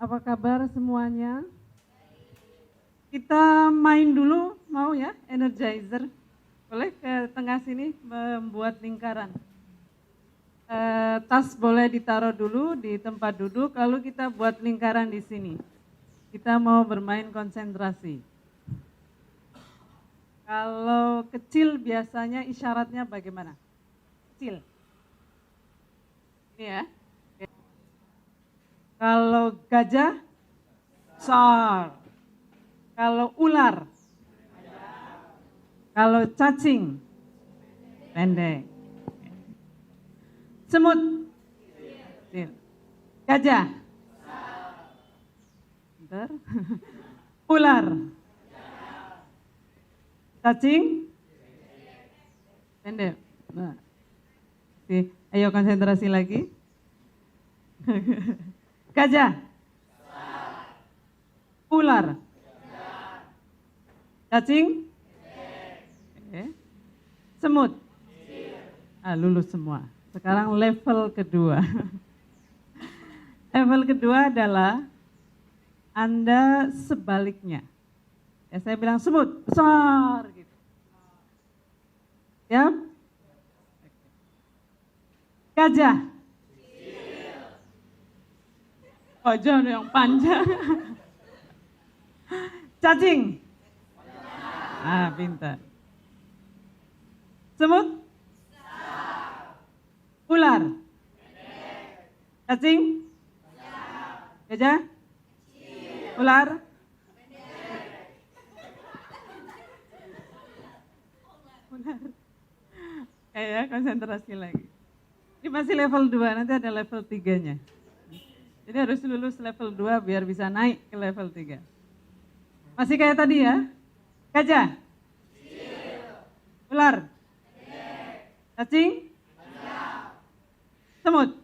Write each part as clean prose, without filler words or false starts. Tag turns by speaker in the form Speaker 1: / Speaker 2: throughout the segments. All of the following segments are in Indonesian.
Speaker 1: Apa kabar semuanya? Kita main dulu, mau ya, energizer. Boleh ke tengah sini membuat lingkaran. Tas boleh ditaruh dulu di tempat duduk, lalu kita buat lingkaran di sini. Kita mau bermain konsentrasi. Kalau kecil biasanya isyaratnya bagaimana? Kecil. Ini ya. Kalau gajah, besar. Kalau ular, kalau cacing, pendek. Semut, kecil. Gajah, bentar. Ular, cacing, pendek. Nah, ayo konsentrasi lagi. Gajah, ular, cacing, semut, lulus semua. Sekarang level kedua. Level kedua adalah Anda sebaliknya. Ya, saya bilang semut, besar gitu. Ya? Gajah. Gajah yang panjang. Cacing. Pintar. Semut? Ular? Cacing? Gajah? Ular? Ular. Ya, konsentrasi lagi. Ini masih level 2, nanti ada level 3-nya. Jadi harus lulus level 2 biar bisa naik ke level 3. Masih kayak tadi ya? Gajah? Ular? Cacing? Semut?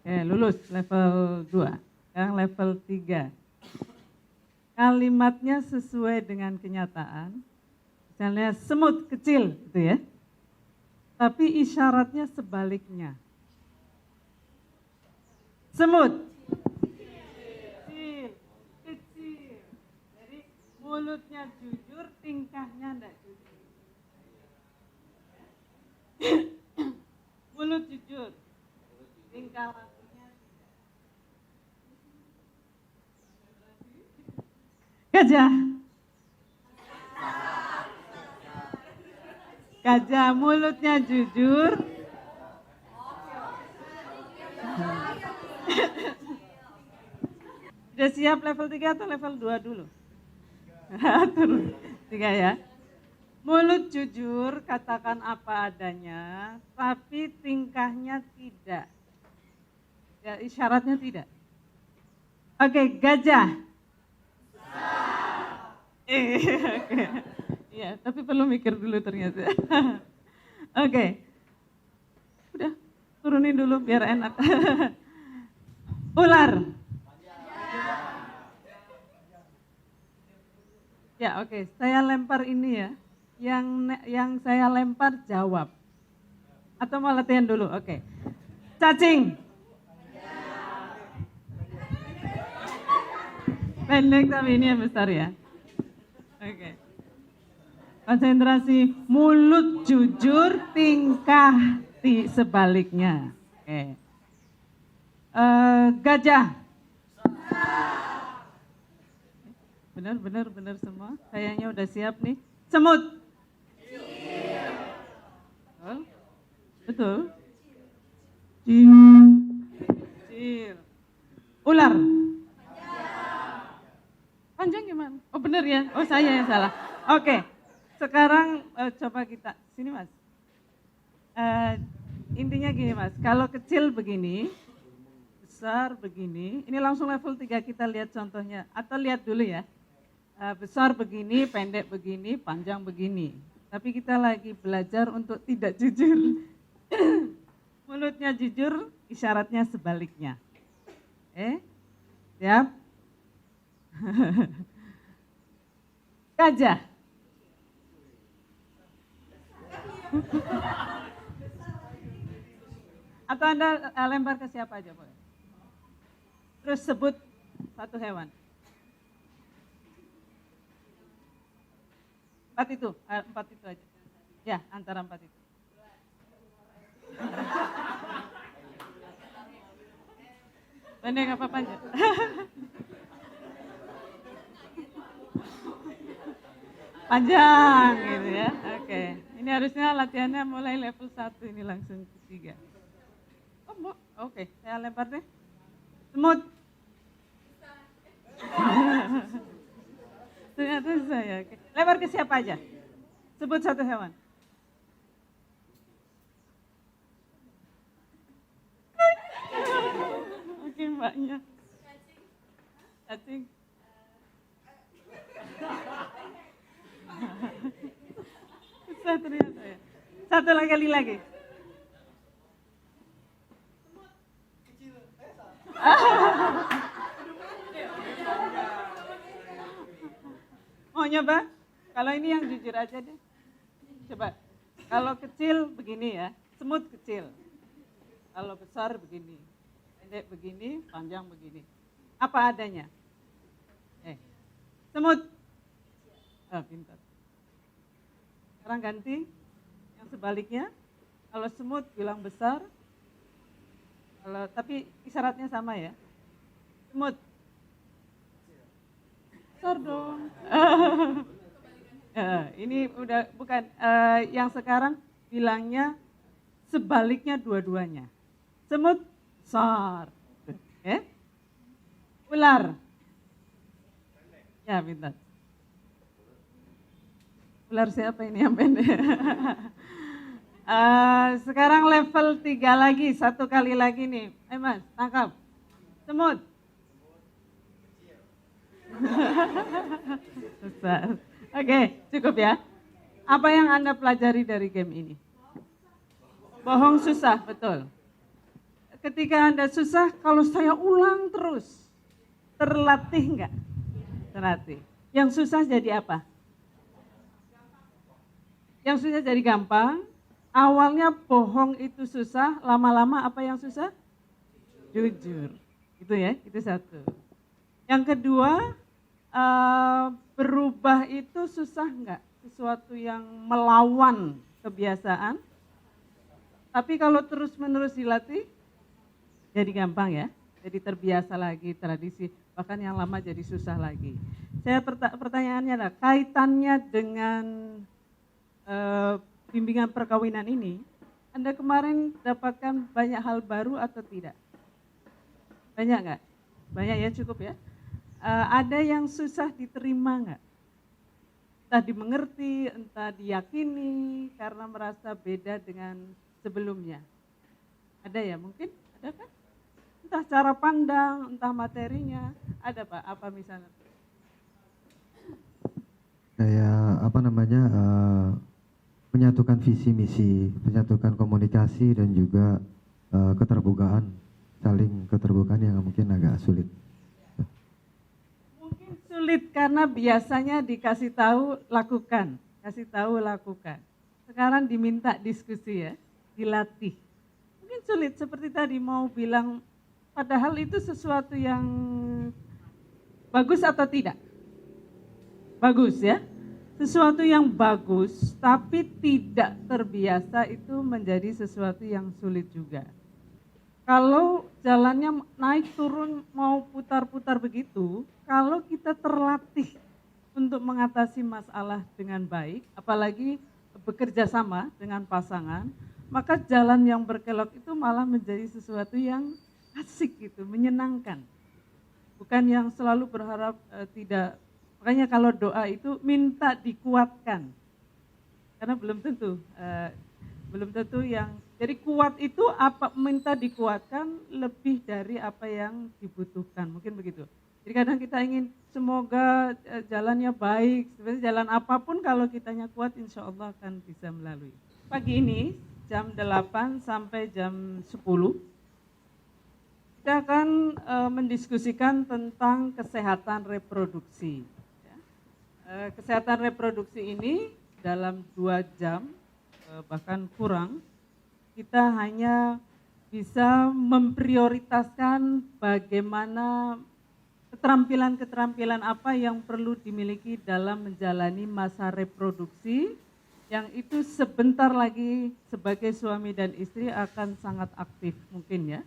Speaker 1: Lulus level 2. Sekarang level 3. Kalimatnya sesuai dengan kenyataan. Misalnya semut kecil gitu ya. Tapi isyaratnya sebaliknya. Semut kecil. Jadi mulutnya jujur, tingkahnya enggak jujur. Mulut jujur, tingkah lakunya tidak. Gajah. Gajah mulutnya jujur. Sudah siap level 3 atau level 2 dulu? Turun 3 ya. Mulut jujur, katakan apa adanya, tapi tingkahnya tidak. Ya, isyaratnya tidak. Oke, gajah. Iya, tapi perlu mikir dulu ternyata. Oke. Udah, turunin dulu biar enak. Ular. Ya, oke. Saya lempar ini ya. Yang saya lempar jawab. Atau mau latihan dulu? Oke. Cacing. Pendek tapi ini yang besar ya. Oke. Konsentrasi, mulut jujur, tingkah sebaliknya. Oke. Gajah. Benar semua. Kayaknya udah siap nih. Semut. Betul. Kecil. Ular. Panjang gimana? Oh benar ya. Oh saya yang salah. Oke. Sekarang coba kita. Sini Mas. Intinya gini Mas. Kalau kecil begini. Besar begini. Ini langsung level 3 kita lihat contohnya. Atau lihat dulu ya. Besar begini, pendek begini, panjang begini. Tapi kita lagi belajar untuk tidak jujur. Mulutnya jujur, isyaratnya sebaliknya. Siap? Gajah. Atau Anda lempar ke siapa aja boleh? Terus sebut satu hewan. Empat itu aja. Ya, antara empat itu. Pendek apa panjang? Panjang gitu ya. Oke. Ini harusnya latihannya mulai level 1 ini langsung ke 3. Oh, oke. Saya lempar deh. Semut. Ternyata saya. Oke. Lempar ke siapa aja? Sebut satu hewan. Oke, mbaknya. Cacing. Susah ternyata ya. Satu lagi. Mau nyoba? Kalau ini yang jujur aja deh. Coba. Kalau kecil begini ya, semut kecil. Kalau besar begini. Pendek begini, panjang begini. Apa adanya? Semut. Pintar. Sekarang ganti yang sebaliknya. Kalau semut bilang besar, tapi isyaratnya sama ya. Semut. Besar dong. Ini udah bukan yang sekarang bilangnya sebaliknya dua-duanya. Semut besar. Ular. Ya, pintar. Ular siapa ini yang pendek? Sekarang level 3 lagi, satu kali lagi nih. Mas, tangkap. Semut. Besar. Oke, cukup ya. Apa yang Anda pelajari dari game ini? Bohong susah, betul. Ketika Anda susah, kalau saya ulang terus, terlatih enggak? Terlatih. Yang susah jadi apa? Yang susah jadi gampang. Awalnya bohong itu susah, lama-lama apa yang susah? Jujur. Itu ya, itu satu. Yang kedua, berubah itu susah enggak? Sesuatu yang melawan kebiasaan. Tapi kalau terus-menerus dilatih, jadi gampang ya. Jadi terbiasa lagi tradisi, bahkan yang lama jadi susah lagi. Saya pertanyaannya adalah kaitannya dengan bimbingan perkawinan ini, Anda kemarin dapatkan banyak hal baru atau tidak? Banyak nggak? Banyak ya, cukup ya. Ada yang susah diterima nggak? Entah dimengerti, entah diyakini, karena merasa beda dengan sebelumnya. Ada ya mungkin? Ada kan? Entah cara pandang, entah materinya, ada Pak, apa misalnya?
Speaker 2: Kayak menyatukan visi misi, menyatukan komunikasi dan juga keterbukaan, saling keterbukaan yang mungkin agak sulit.
Speaker 1: Mungkin sulit karena biasanya dikasih tahu lakukan, Sekarang diminta diskusi ya, dilatih. Mungkin sulit seperti tadi mau bilang. Padahal itu sesuatu yang bagus atau tidak? Bagus ya. Sesuatu yang bagus tapi tidak terbiasa itu menjadi sesuatu yang sulit juga. Kalau jalannya naik turun mau putar-putar begitu, kalau kita terlatih untuk mengatasi masalah dengan baik, apalagi bekerja sama dengan pasangan, maka jalan yang berkelok itu malah menjadi sesuatu yang asik gitu, menyenangkan. Bukan yang selalu berharap tidak. Makanya kalau doa itu minta dikuatkan. Karena belum tentu yang jadi kuat itu apa minta dikuatkan lebih dari apa yang dibutuhkan. Mungkin begitu. Jadi kadang kita ingin semoga jalannya baik, sebenarnya jalan apapun kalau kitanya kuat insya Allah akan bisa melalui. Pagi ini jam 8 sampai jam 10 kita akan mendiskusikan tentang kesehatan reproduksi. Kesehatan reproduksi ini dalam 2 jam bahkan kurang, kita hanya bisa memprioritaskan bagaimana keterampilan-keterampilan apa yang perlu dimiliki dalam menjalani masa reproduksi, yang itu sebentar lagi sebagai suami dan istri akan sangat aktif mungkin ya,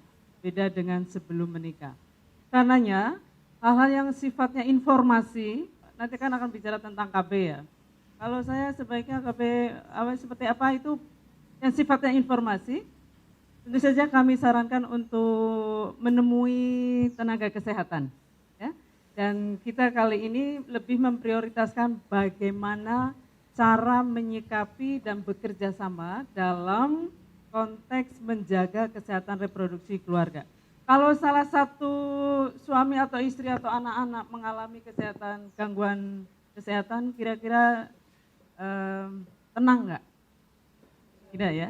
Speaker 1: beda dengan sebelum menikah. Karenanya hal-hal yang sifatnya informasi, nanti kan akan bicara tentang KB ya. Kalau saya sebaiknya KB seperti apa itu yang sifatnya informasi, tentu saja kami sarankan untuk menemui tenaga kesehatan. Ya. Dan kita kali ini lebih memprioritaskan bagaimana cara menyikapi dan bekerja sama dalam konteks menjaga kesehatan reproduksi keluarga. Kalau salah satu suami atau istri atau anak-anak mengalami gangguan kesehatan, kira-kira tenang nggak? Tidak ya.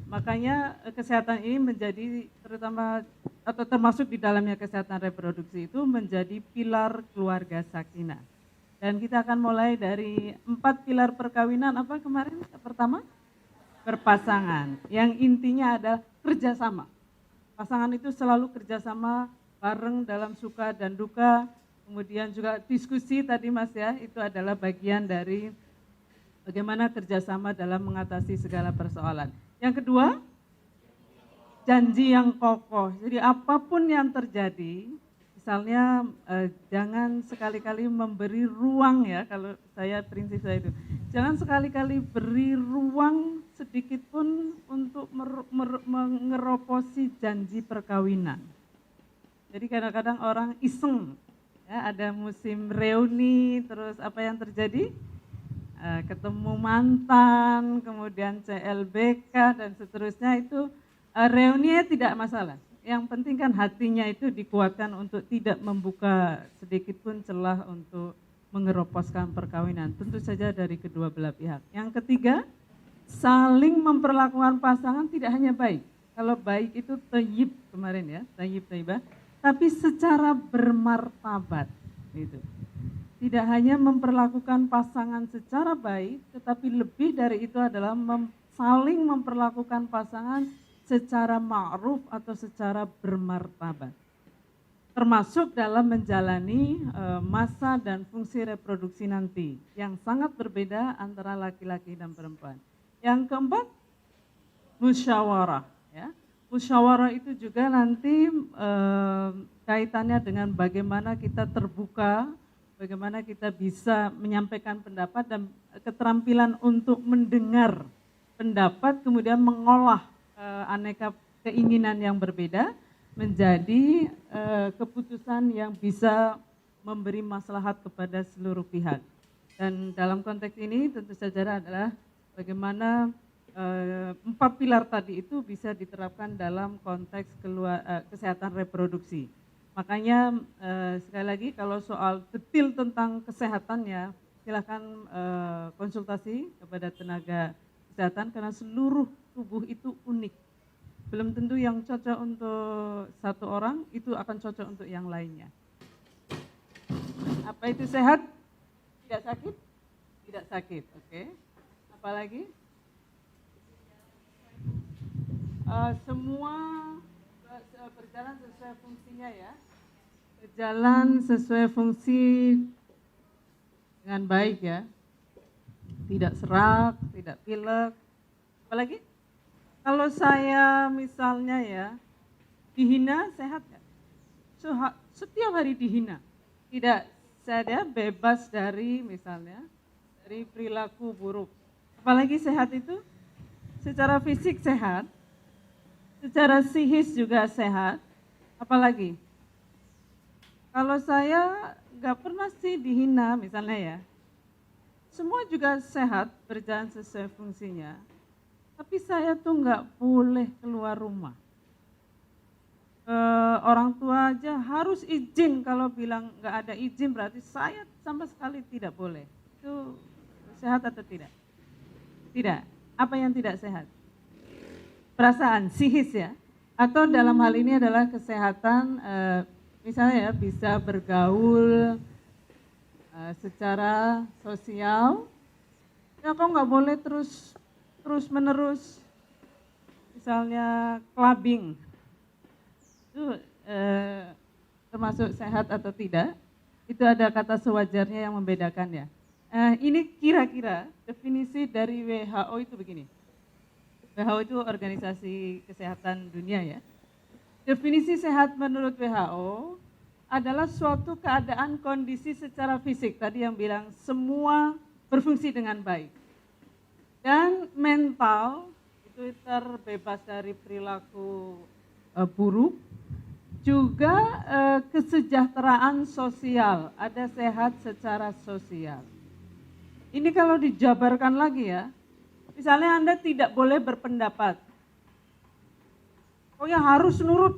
Speaker 1: Makanya kesehatan ini menjadi terutama atau termasuk di dalamnya kesehatan reproduksi itu menjadi pilar keluarga sakinah. Dan kita akan mulai dari 4 pilar perkawinan apa kemarin? Pertama, berpasangan. Yang intinya adalah kerjasama. Pasangan itu selalu kerjasama bareng dalam suka dan duka. Kemudian juga diskusi tadi Mas ya, itu adalah bagian dari bagaimana kerjasama dalam mengatasi segala persoalan. Yang kedua, janji yang kokoh. Jadi apapun yang terjadi, misalnya jangan sekali-kali memberi ruang ya, kalau prinsip saya itu. Jangan sekali-kali beri ruang sedikit pun untuk mengeroposi janji perkawinan. Jadi kadang-kadang orang iseng, ya, ada musim reuni, terus apa yang terjadi? Ketemu mantan, kemudian CLBK dan seterusnya itu reuninya tidak masalah. Yang penting kan hatinya itu dikuatkan untuk tidak membuka sedikit pun celah untuk mengeroposkan perkawinan. Tentu saja dari kedua belah pihak. Yang ketiga, saling memperlakukan pasangan tidak hanya baik. Kalau baik itu thayyib kemarin ya, thayyib thayyibah, tapi secara bermartabat gitu. Tidak hanya memperlakukan pasangan secara baik, tetapi lebih dari itu adalah saling memperlakukan pasangan secara ma'ruf atau secara bermartabat. Termasuk dalam menjalani masa dan fungsi reproduksi nanti, yang sangat berbeda antara laki-laki dan perempuan. Yang keempat, musyawarah. Ya. Musyawarah itu juga nanti kaitannya dengan bagaimana kita terbuka, bagaimana kita bisa menyampaikan pendapat dan keterampilan untuk mendengar pendapat, kemudian mengolah aneka keinginan yang berbeda menjadi keputusan yang bisa memberi maslahat kepada seluruh pihak. Dan dalam konteks ini tentu saja adalah bagaimana 4 pilar tadi itu bisa diterapkan dalam konteks kesehatan reproduksi. Makanya sekali lagi kalau soal detail tentang kesehatannya silakan konsultasi kepada tenaga kesehatan karena seluruh tubuh itu unik. Belum tentu yang cocok untuk satu orang itu akan cocok untuk yang lainnya. Apa itu sehat? Tidak sakit? Tidak sakit, oke. Apalagi? Semua berjalan sesuai fungsinya ya. Berjalan sesuai fungsi dengan baik ya. Tidak serak, tidak pilek. Apalagi? Kalau saya misalnya ya, dihina sehat ya. Setiap hari dihina. Tidak, saya bebas dari misalnya, dari perilaku buruk. Apalagi sehat itu, secara fisik sehat, secara psikis juga sehat, apalagi? Kalau saya nggak pernah sih dihina misalnya ya, semua juga sehat, berjalan sesuai fungsinya, tapi saya tuh nggak boleh keluar rumah. Orang tua aja harus izin, kalau bilang nggak ada izin berarti saya sama sekali tidak boleh. Itu sehat atau tidak? Tidak. Apa yang tidak sehat? Perasaan, psikis ya. Atau dalam hal ini adalah kesehatan, misalnya ya bisa bergaul secara sosial. Ya kok nggak boleh terus menerus misalnya clubbing, itu termasuk sehat atau tidak, itu ada kata sewajarnya yang membedakan ya. Ini kira-kira definisi dari WHO itu begini. WHO itu Organisasi Kesehatan Dunia ya. Definisi sehat menurut WHO adalah suatu keadaan kondisi secara fisik, tadi yang bilang semua berfungsi dengan baik. Dan mental itu terbebas dari perilaku buruk, juga kesejahteraan sosial, ada sehat secara sosial. Ini kalau dijabarkan lagi ya, misalnya Anda tidak boleh berpendapat, pokoknya harus nurut,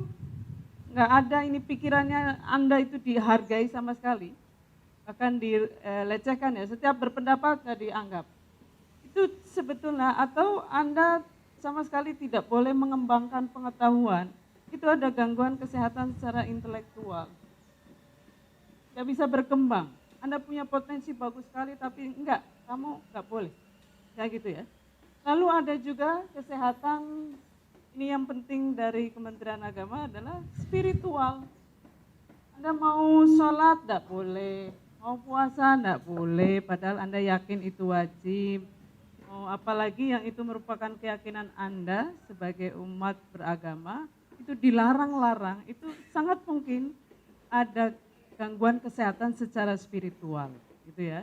Speaker 1: nggak ada ini pikirannya Anda itu dihargai sama sekali, bahkan dilecehkan ya, setiap berpendapat nggak dianggap. Itu sebetulnya, atau Anda sama sekali tidak boleh mengembangkan pengetahuan, itu ada gangguan kesehatan secara intelektual. Nggak bisa berkembang, Anda punya potensi bagus sekali tapi enggak, kamu nggak boleh. Kayak gitu ya. Lalu ada juga kesehatan, ini yang penting dari Kementerian Agama adalah spiritual. Anda mau sholat nggak boleh, mau puasa nggak boleh, padahal Anda yakin itu wajib. Apalagi yang itu merupakan keyakinan Anda sebagai umat beragama, itu dilarang-larang, itu sangat mungkin ada gangguan kesehatan secara spiritual, gitu ya.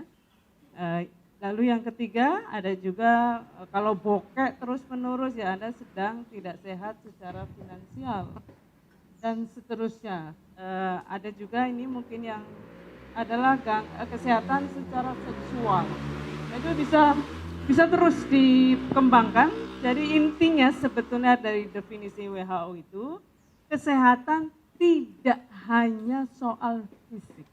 Speaker 1: Lalu yang ketiga ada juga kalau bokek terus-menerus ya Anda sedang tidak sehat secara finansial dan seterusnya. Ada juga ini mungkin yang adalah kesehatan secara seksual. Itu bisa terus dikembangkan. Jadi intinya sebetulnya dari definisi WHO itu, kesehatan tidak hanya soal fisik.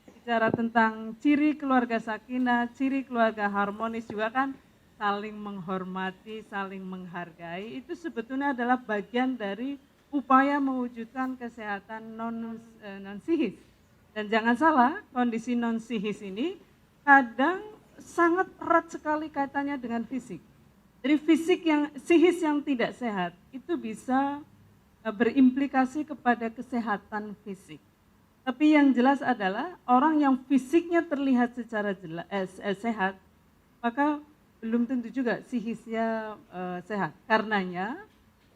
Speaker 1: Bicara tentang ciri keluarga sakinah, ciri keluarga harmonis juga kan saling menghormati, saling menghargai, itu sebetulnya adalah bagian dari upaya mewujudkan kesehatan non-sihis. Dan jangan salah, kondisi non-sihis ini kadang sangat erat sekali kaitannya dengan fisik. Jadi sihis yang tidak sehat itu bisa berimplikasi kepada kesehatan fisik. Tapi yang jelas adalah orang yang fisiknya terlihat secara sehat, maka belum tentu juga sihisnya sehat. Karenanya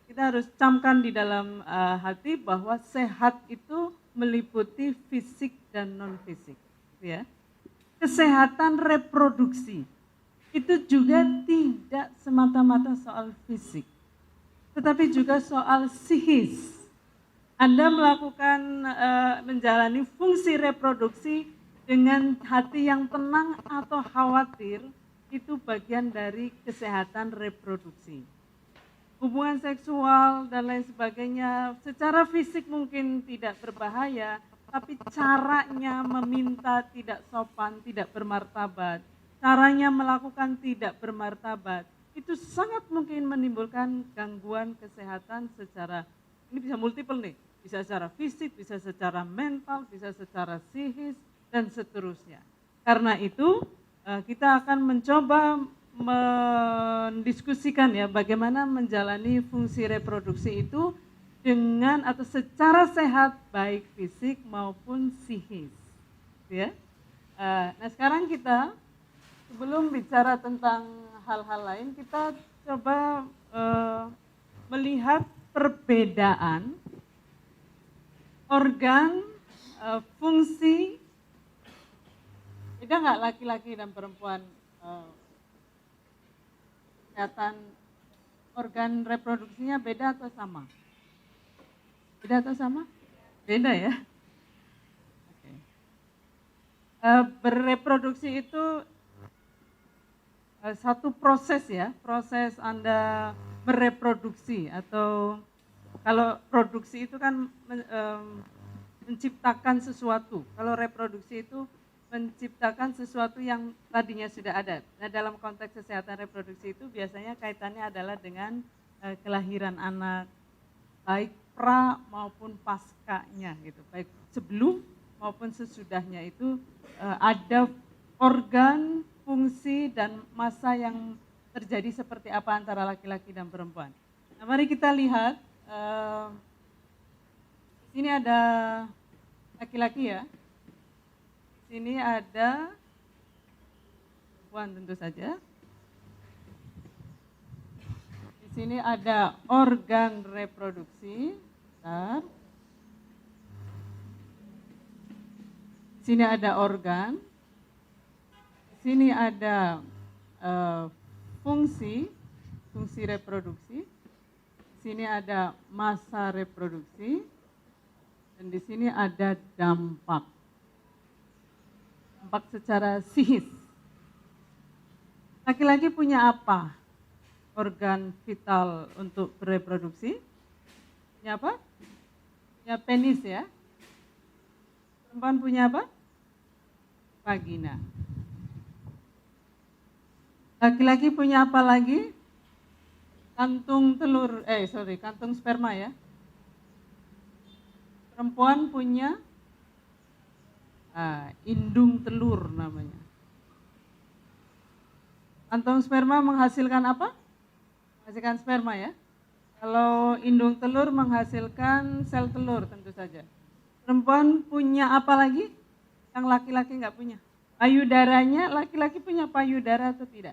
Speaker 1: kita harus camkan di dalam hati bahwa sehat itu meliputi fisik dan non-fisik. Ya. Kesehatan reproduksi itu juga tidak semata-mata soal fisik, tetapi juga soal psikis. Anda melakukan menjalani fungsi reproduksi dengan hati yang tenang atau khawatir, itu bagian dari kesehatan reproduksi. Hubungan seksual dan lain sebagainya secara fisik mungkin tidak berbahaya, tapi caranya meminta tidak sopan, tidak bermartabat, caranya melakukan tidak bermartabat, itu sangat mungkin menimbulkan gangguan kesehatan secara, ini bisa multiple nih, bisa secara fisik, bisa secara mental, bisa secara psikis, dan seterusnya. Karena itu kita akan mencoba mendiskusikan ya bagaimana menjalani fungsi reproduksi itu dengan atau secara sehat baik fisik maupun psikis, ya. Nah sekarang kita sebelum bicara tentang hal-hal lain kita coba melihat perbedaan organ, fungsi, beda nggak laki-laki dan perempuan kesehatan organ reproduksinya beda atau sama? Beda atau sama? Beda ya. Oke. Bereproduksi itu satu proses ya, proses Anda bereproduksi atau kalau produksi itu kan menciptakan sesuatu. Kalau reproduksi itu menciptakan sesuatu yang tadinya sudah ada. Nah dalam konteks kesehatan reproduksi itu biasanya kaitannya adalah dengan kelahiran anak, baik pra maupun paskanya gitu, baik sebelum maupun sesudahnya itu ada organ, fungsi dan masa yang terjadi seperti apa antara laki-laki dan perempuan. Nah, mari kita lihat, di sini ada laki-laki ya, di sini ada perempuan tentu saja. Di sini ada organ reproduksi, bentar. Di sini ada organ, di sini ada fungsi reproduksi, di sini ada masa reproduksi, dan di sini ada dampak secara psikis. Laki-laki punya apa? Organ vital untuk bereproduksi? Punya apa? Punya penis ya. Perempuan punya apa? Vagina. Laki-laki punya apa lagi? Kantung sperma ya. Perempuan punya indung telur namanya. Kantung sperma menghasilkan apa? Menghasilkan sperma ya. Kalau indung telur menghasilkan sel telur tentu saja. Perempuan punya apa lagi? Yang laki-laki nggak punya. Payudaranya, laki-laki punya payudara atau tidak?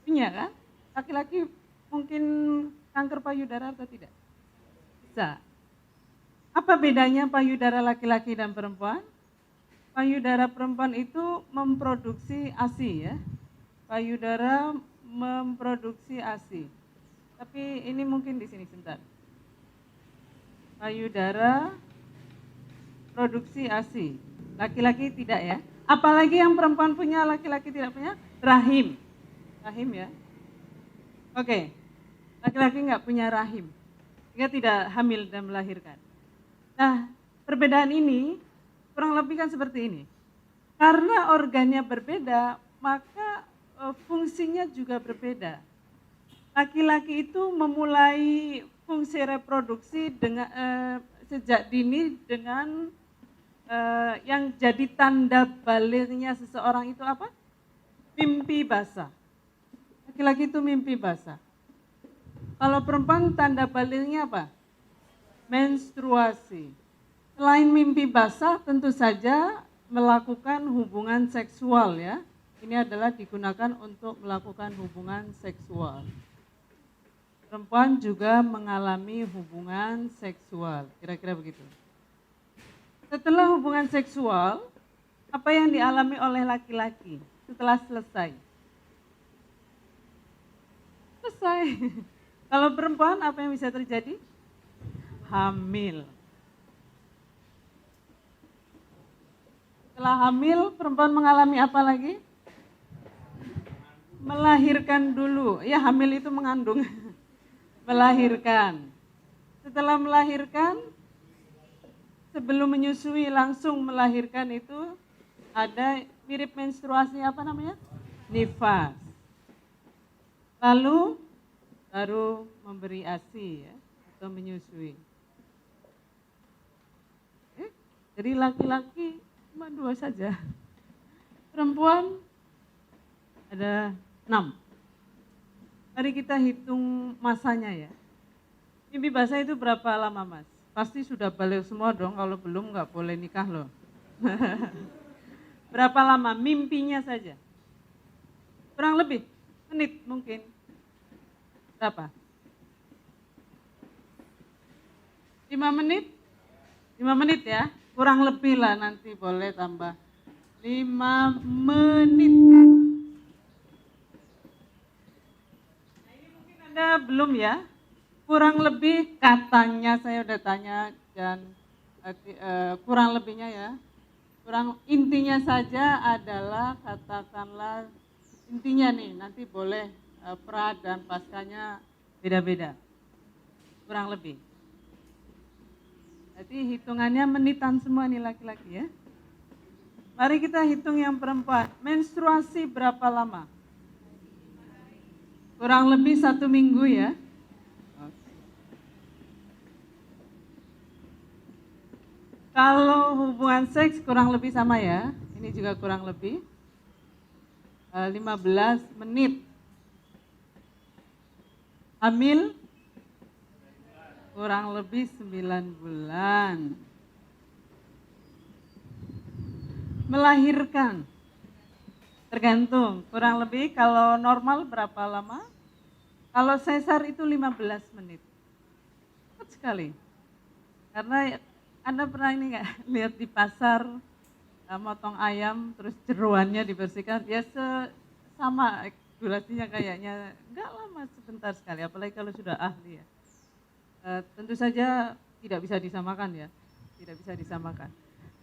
Speaker 1: Punya kan? Laki-laki mungkin kanker payudara atau tidak? Bisa. Apa bedanya payudara laki-laki dan perempuan? Payudara perempuan itu memproduksi ASI ya. Payudara memproduksi ASI. Tapi ini mungkin di sini sebentar. Payudara produksi ASI. Laki-laki tidak ya. Apalagi yang perempuan punya, laki-laki tidak punya? Rahim. Rahim ya. Oke. Laki-laki nggak punya rahim. Dia tidak hamil dan melahirkan. Nah, perbedaan ini kurang lebih kan seperti ini. Karena organnya berbeda, maka fungsinya juga berbeda. Laki-laki itu memulai fungsi reproduksi dengan sejak dini dengan yang jadi tanda baliknya seseorang itu apa? Mimpi basah. Laki-laki itu mimpi basah. Kalau perempuan tanda baliknya apa? Menstruasi. Selain mimpi basah, tentu saja melakukan hubungan seksual ya. Ini adalah digunakan untuk melakukan hubungan seksual. Perempuan juga mengalami hubungan seksual, kira-kira begitu. Setelah hubungan seksual, apa yang dialami oleh laki-laki setelah selesai? Selesai. Kalau perempuan apa yang bisa terjadi? Hamil. Setelah hamil, perempuan mengalami apa lagi? Melahirkan dulu. Ya, hamil itu mengandung. Melahirkan. Setelah melahirkan, sebelum menyusui langsung melahirkan itu ada mirip menstruasi apa namanya? Nifas. Lalu baru memberi ASI ya, atau menyusui. Jadi laki-laki cuma 2 saja. Perempuan ada 6. Mari kita hitung masanya ya. Mimpi basah itu berapa lama Mas? Pasti sudah balik semua dong, kalau belum nggak boleh nikah loh. Berapa lama mimpinya saja? Kurang lebih, menit mungkin. Berapa? 5 menit? 5 menit ya, kurang lebih lah, nanti boleh tambah. 5 menit. Nah, ini mungkin Anda belum ya. Kurang lebih katanya, saya udah tanya dan kurang lebihnya ya. Intinya saja adalah, katakanlah intinya nih, nanti boleh pra dan paskanya beda-beda. Kurang lebih. Jadi hitungannya menitan semua nih laki-laki ya. Mari kita hitung yang perempuan. Menstruasi berapa lama? Kurang lebih 1 minggu ya. Kalau hubungan seks kurang lebih sama ya, ini juga kurang lebih 15 menit. Hamil kurang lebih 9 bulan. Melahirkan, tergantung, kurang lebih kalau normal berapa lama? Kalau sesar itu 15 menit. Cepat sekali. Karena Anda pernah ini nggak lihat di pasar motong ayam terus jeroannya dibersihkan, ya sama durasinya kayaknya nggak lama, sebentar sekali, apalagi kalau sudah ahli ya. Tentu saja tidak bisa disamakan ya, tidak bisa disamakan.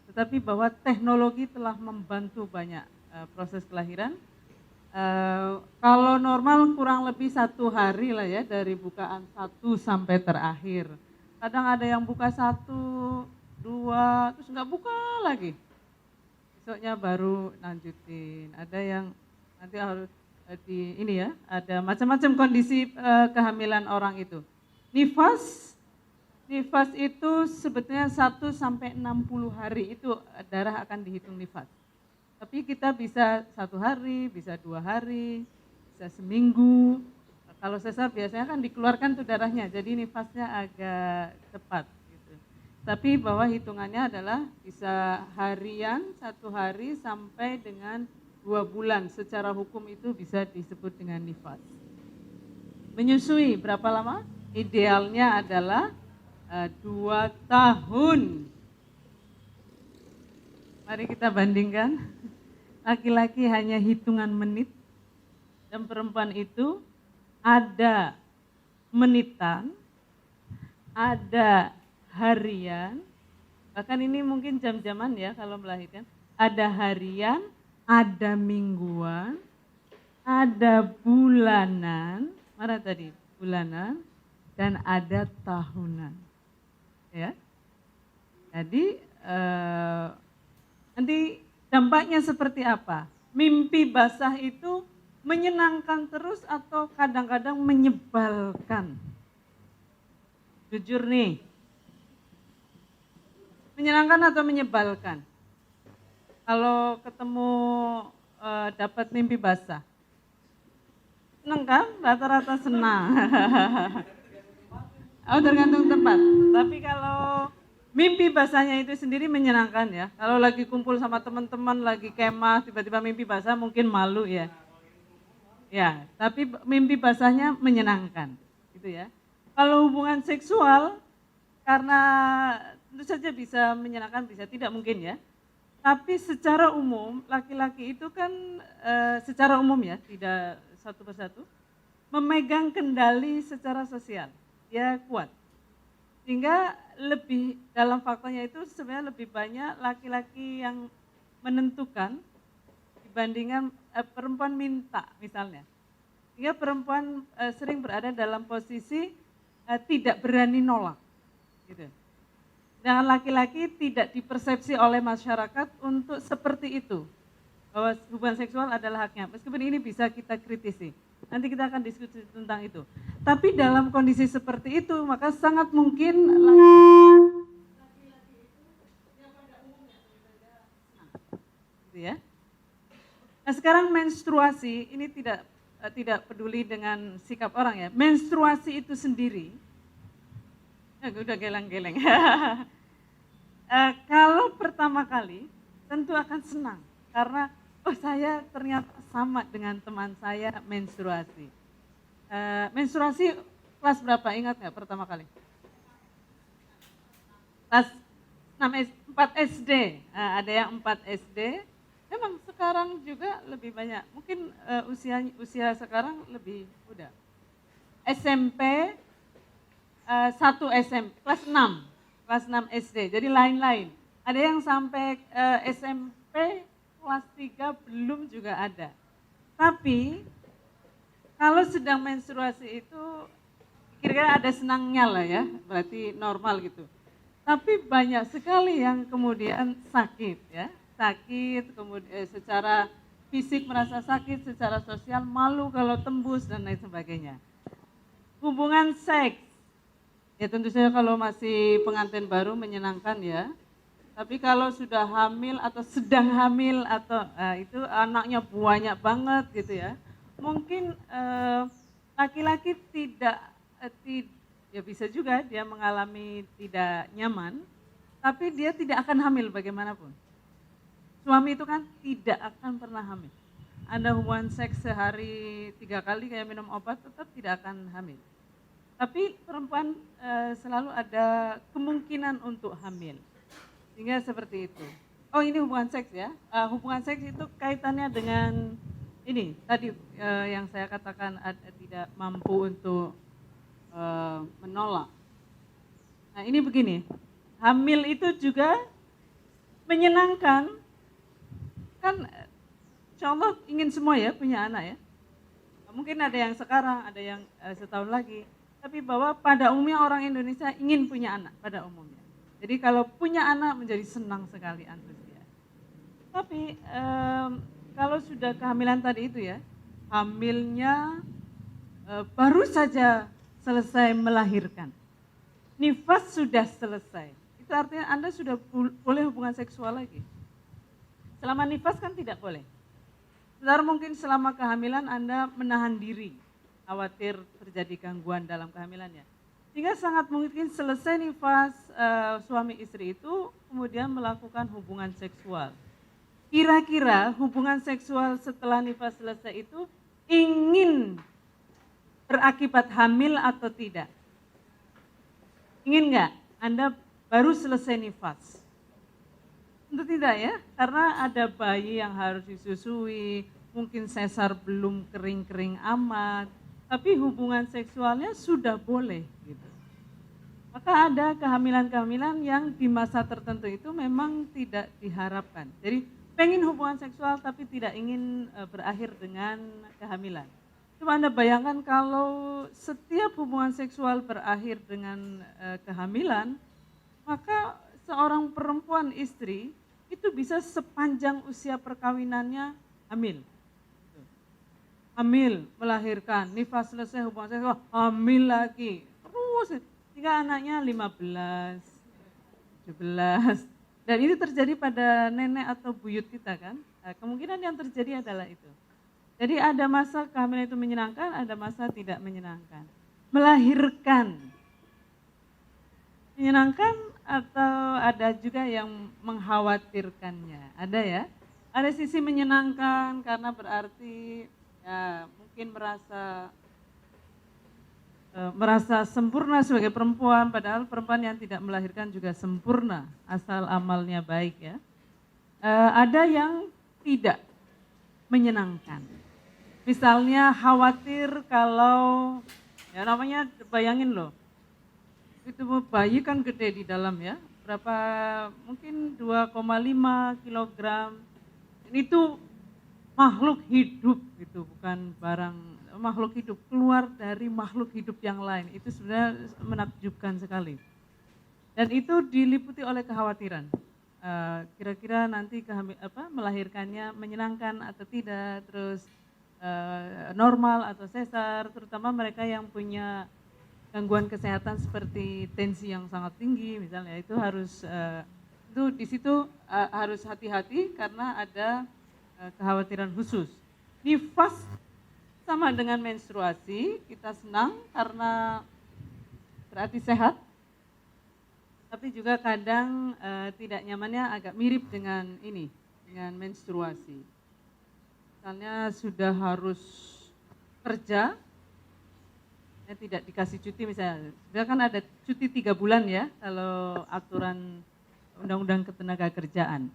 Speaker 1: Tetapi bahwa teknologi telah membantu banyak proses kelahiran. Kalau normal kurang lebih 1 hari lah ya, dari bukaan 1 sampai terakhir. Kadang ada yang buka 1, 2, terus nggak buka lagi. Besoknya baru lanjutin. Ada yang nanti harus ini ya, ada macam-macam kondisi kehamilan orang itu. Nifas itu sebetulnya 1 sampai 60 hari itu darah akan dihitung nifas. Tapi kita bisa 1 hari, bisa 2 hari, bisa seminggu. Kalau sesar biasanya kan dikeluarkan tuh darahnya, jadi nifasnya agak cepat gitu. Tapi bahwa hitungannya adalah bisa harian, 1 hari sampai dengan 2 bulan. Secara hukum itu bisa disebut dengan nifas. Menyusui berapa lama? Idealnya adalah 2 tahun. Mari kita bandingkan. Laki-laki hanya hitungan menit, dan perempuan itu ada menitan, ada harian, bahkan ini mungkin jam-jaman ya kalau melahirkan, ada harian, ada mingguan, ada bulanan, mana tadi? Bulanan, dan ada tahunan. Ya. Jadi nanti dampaknya seperti apa? Mimpi basah itu menyenangkan terus atau kadang-kadang menyebalkan? Jujur nih, menyenangkan atau menyebalkan? Kalau ketemu dapat mimpi basah, senang kan? Rata-rata senang. Oh, tergantung tempat. Tapi kalau mimpi basahnya itu sendiri menyenangkan ya. Kalau lagi kumpul sama teman-teman, lagi kemah, tiba-tiba mimpi basah mungkin malu ya. Ya, tapi mimpi basahnya menyenangkan, gitu ya. Kalau hubungan seksual, karena tentu saja bisa menyenangkan, bisa tidak mungkin ya. Tapi secara umum, laki-laki itu kan secara umum ya, tidak satu persatu, memegang kendali secara sosial, dia kuat. Sehingga lebih dalam faktanya itu sebenarnya lebih banyak laki-laki yang menentukan dibandingkan perempuan minta misalnya. Sehingga perempuan sering berada dalam posisi tidak berani nolak. Gitu. Dan laki-laki tidak dipersepsi oleh masyarakat untuk seperti itu. Bahwa hubungan seksual adalah haknya. Meskipun ini bisa kita kritisi. Nanti kita akan diskusi tentang itu. Tapi dalam kondisi seperti itu, maka sangat mungkin laki-laki itu yang pada umumnya gitu ya. Nah, sekarang menstruasi ini tidak peduli dengan sikap orang ya. Menstruasi itu sendiri, udah geleng-geleng. Kalau pertama kali tentu akan senang karena saya ternyata sama dengan teman saya menstruasi. Menstruasi kelas berapa, ingat nggak pertama kali? Kelas 4 SD, ada yang 4 SD. Memang sekarang juga lebih banyak, mungkin usia sekarang lebih muda. SMP, 1 SMP, kelas 6 SD, jadi lain-lain. Ada yang sampai SMP, kelas 3 belum juga ada. Tapi kalau sedang menstruasi itu kira-kira ada senangnya lah ya, berarti normal gitu. Tapi banyak sekali yang kemudian sakit ya, sakit kemudian secara fisik merasa sakit, secara sosial malu kalau tembus dan lain sebagainya. Hubungan seks, ya tentu saja kalau masih pengantin baru menyenangkan ya. Tapi kalau sudah hamil atau sedang hamil atau itu anaknya banyak banget gitu ya, mungkin laki-laki Ya bisa juga dia mengalami tidak nyaman, tapi dia tidak akan hamil bagaimanapun. Suami itu kan tidak akan pernah hamil. Anda hubungan seks sehari 3 kali kayak minum obat tetap tidak akan hamil. Tapi perempuan selalu ada kemungkinan untuk hamil. Sehingga seperti itu. Oh ini hubungan seks ya. Hubungan seks itu kaitannya dengan ini tadi yang saya katakan tidak mampu untuk menolak. Nah ini begini, hamil itu juga menyenangkan, kan insya Allah ingin semua ya punya anak ya. Mungkin ada yang sekarang, ada yang setahun lagi. Tapi bahwa pada umumnya orang Indonesia ingin punya anak pada umumnya. Jadi kalau punya anak menjadi senang sekali, antusias. Tapi kalau sudah kehamilan tadi itu ya, hamilnya baru saja selesai melahirkan. Nifas sudah selesai. Itu artinya Anda sudah boleh hubungan seksual lagi. Selama nifas kan tidak boleh. Sebentar mungkin selama kehamilan Anda menahan diri, khawatir terjadi gangguan dalam kehamilannya. Sehingga sangat mungkin selesai nifas suami istri itu kemudian melakukan hubungan seksual. Kira-kira hubungan seksual setelah nifas selesai itu ingin berakibat hamil atau tidak? Ingin nggak? Anda baru selesai nifas. Tentu tidak ya, karena ada bayi yang harus disusui, mungkin sesar belum kering-kering amat, tapi hubungan seksualnya sudah boleh gitu. Maka ada kehamilan-kehamilan yang di masa tertentu itu memang tidak diharapkan. Jadi pengen hubungan seksual tapi tidak ingin berakhir dengan kehamilan. Coba Anda bayangkan kalau setiap hubungan seksual berakhir dengan kehamilan, maka seorang perempuan istri itu bisa sepanjang usia perkawinannya hamil. Hamil, melahirkan, nifas selesai hubungan seksual, hamil lagi. Terus, hingga anaknya 15, 17. Dan itu terjadi pada nenek atau buyut kita kan. Nah, kemungkinan yang terjadi adalah itu. Jadi ada masa kehamilan itu menyenangkan, ada masa tidak menyenangkan. Melahirkan, menyenangkan atau ada juga yang mengkhawatirkannya. Ada ya? Ada sisi menyenangkan karena berarti ya mungkin merasa sempurna sebagai perempuan, padahal perempuan yang tidak melahirkan juga sempurna asal amalnya baik ya. Ada yang tidak menyenangkan. Misalnya khawatir kalau, ya namanya bayangin loh, itu bayi kan gede di dalam ya, berapa mungkin 2,5 kilogram, itu makhluk hidup gitu, bukan barang, makhluk hidup, keluar dari makhluk hidup yang lain, itu sebenarnya menakjubkan sekali. Dan itu diliputi oleh kekhawatiran, kira-kira nanti melahirkannya menyenangkan atau tidak, terus normal atau sesar, terutama mereka yang punya gangguan kesehatan seperti tensi yang sangat tinggi misalnya, itu harus itu di situ harus hati-hati karena ada kekhawatiran khusus. Nifas sama dengan menstruasi, kita senang karena berarti sehat, tapi juga kadang tidak nyamannya agak mirip dengan ini, dengan menstruasi. Misalnya sudah harus kerja, ya tidak dikasih cuti misalnya, sudah kan ada cuti 3 bulan ya kalau aturan undang-undang ketenagakerjaan.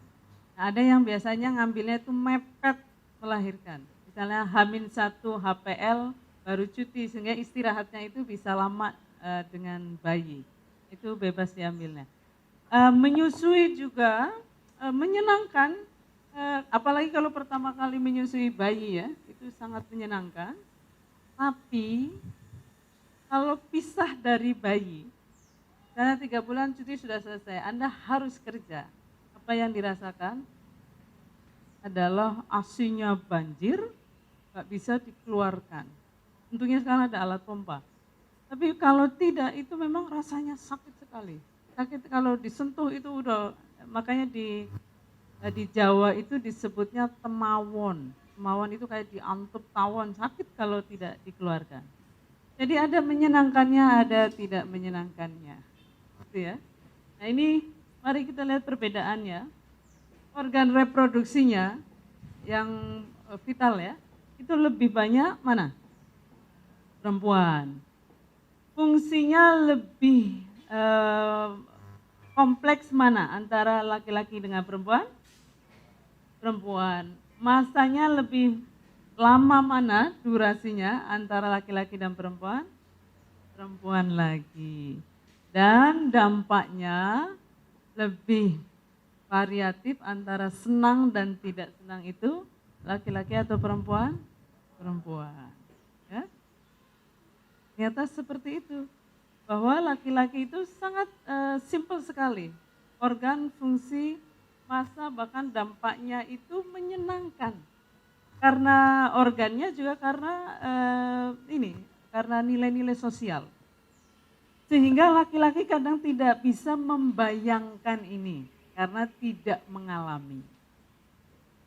Speaker 1: Nah, ada yang biasanya ngambilnya itu mepet melahirkan, misalnya H-1 HPL baru cuti sehingga istirahatnya itu bisa lama dengan bayi, itu bebas diambilnya. Menyusui juga menyenangkan, apalagi kalau pertama kali menyusui bayi ya, itu sangat menyenangkan. Tapi kalau pisah dari bayi, karena 3 bulan cuti sudah selesai, Anda harus kerja. Apa yang dirasakan adalah ASI-nya banjir, nggak bisa dikeluarkan. Untungnya sekarang ada alat pompa. Tapi kalau tidak, itu memang rasanya sakit sekali. Sakit kalau disentuh itu udah, makanya di Jawa itu disebutnya temawon. Temawon itu kayak diantup tawon, sakit kalau tidak dikeluarkan. Jadi ada menyenangkannya, ada tidak menyenangkannya. Gitu ya. Nah ini mari kita lihat perbedaannya. Organ reproduksinya yang vital ya, itu lebih banyak mana? Perempuan. Fungsinya lebih kompleks mana antara laki-laki dengan perempuan? Perempuan. Masanya lebih lama mana durasinya antara laki-laki dan perempuan? Perempuan lagi. Dan dampaknya lebih variatif antara senang dan tidak senang itu laki-laki atau perempuan? Perempuan. Ya? Ternyata seperti itu. Bahwa laki-laki itu sangat simpel sekali. Organ, fungsi, masa, bahkan dampaknya itu menyenangkan. Karena organnya juga karena karena nilai-nilai sosial. Sehingga laki-laki kadang tidak bisa membayangkan ini karena tidak mengalami.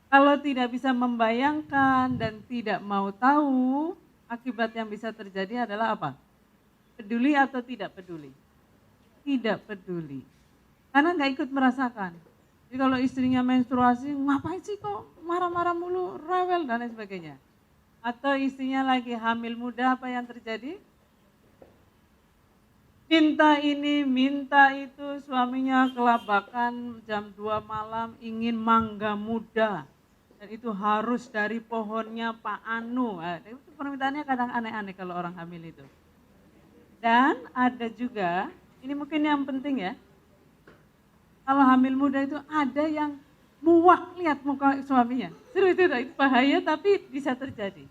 Speaker 1: Kalau tidak bisa membayangkan dan tidak mau tahu, akibat yang bisa terjadi adalah apa? Peduli atau tidak peduli? Tidak peduli. Karena nggak ikut merasakan. Jadi kalau istrinya menstruasi, ngapain sih kok marah-marah mulu, rewel dan lain sebagainya. Atau istrinya lagi hamil muda, apa yang terjadi? Minta ini, minta itu, suaminya kelabakan jam 2 malam ingin mangga muda. Dan itu harus dari pohonnya Pak Anu. Nah, itu permintaannya kadang aneh-aneh kalau orang hamil itu. Dan ada juga, ini mungkin yang penting ya, kalau hamil muda itu ada yang muak lihat muka suaminya. Serius itu bahaya tapi bisa terjadi.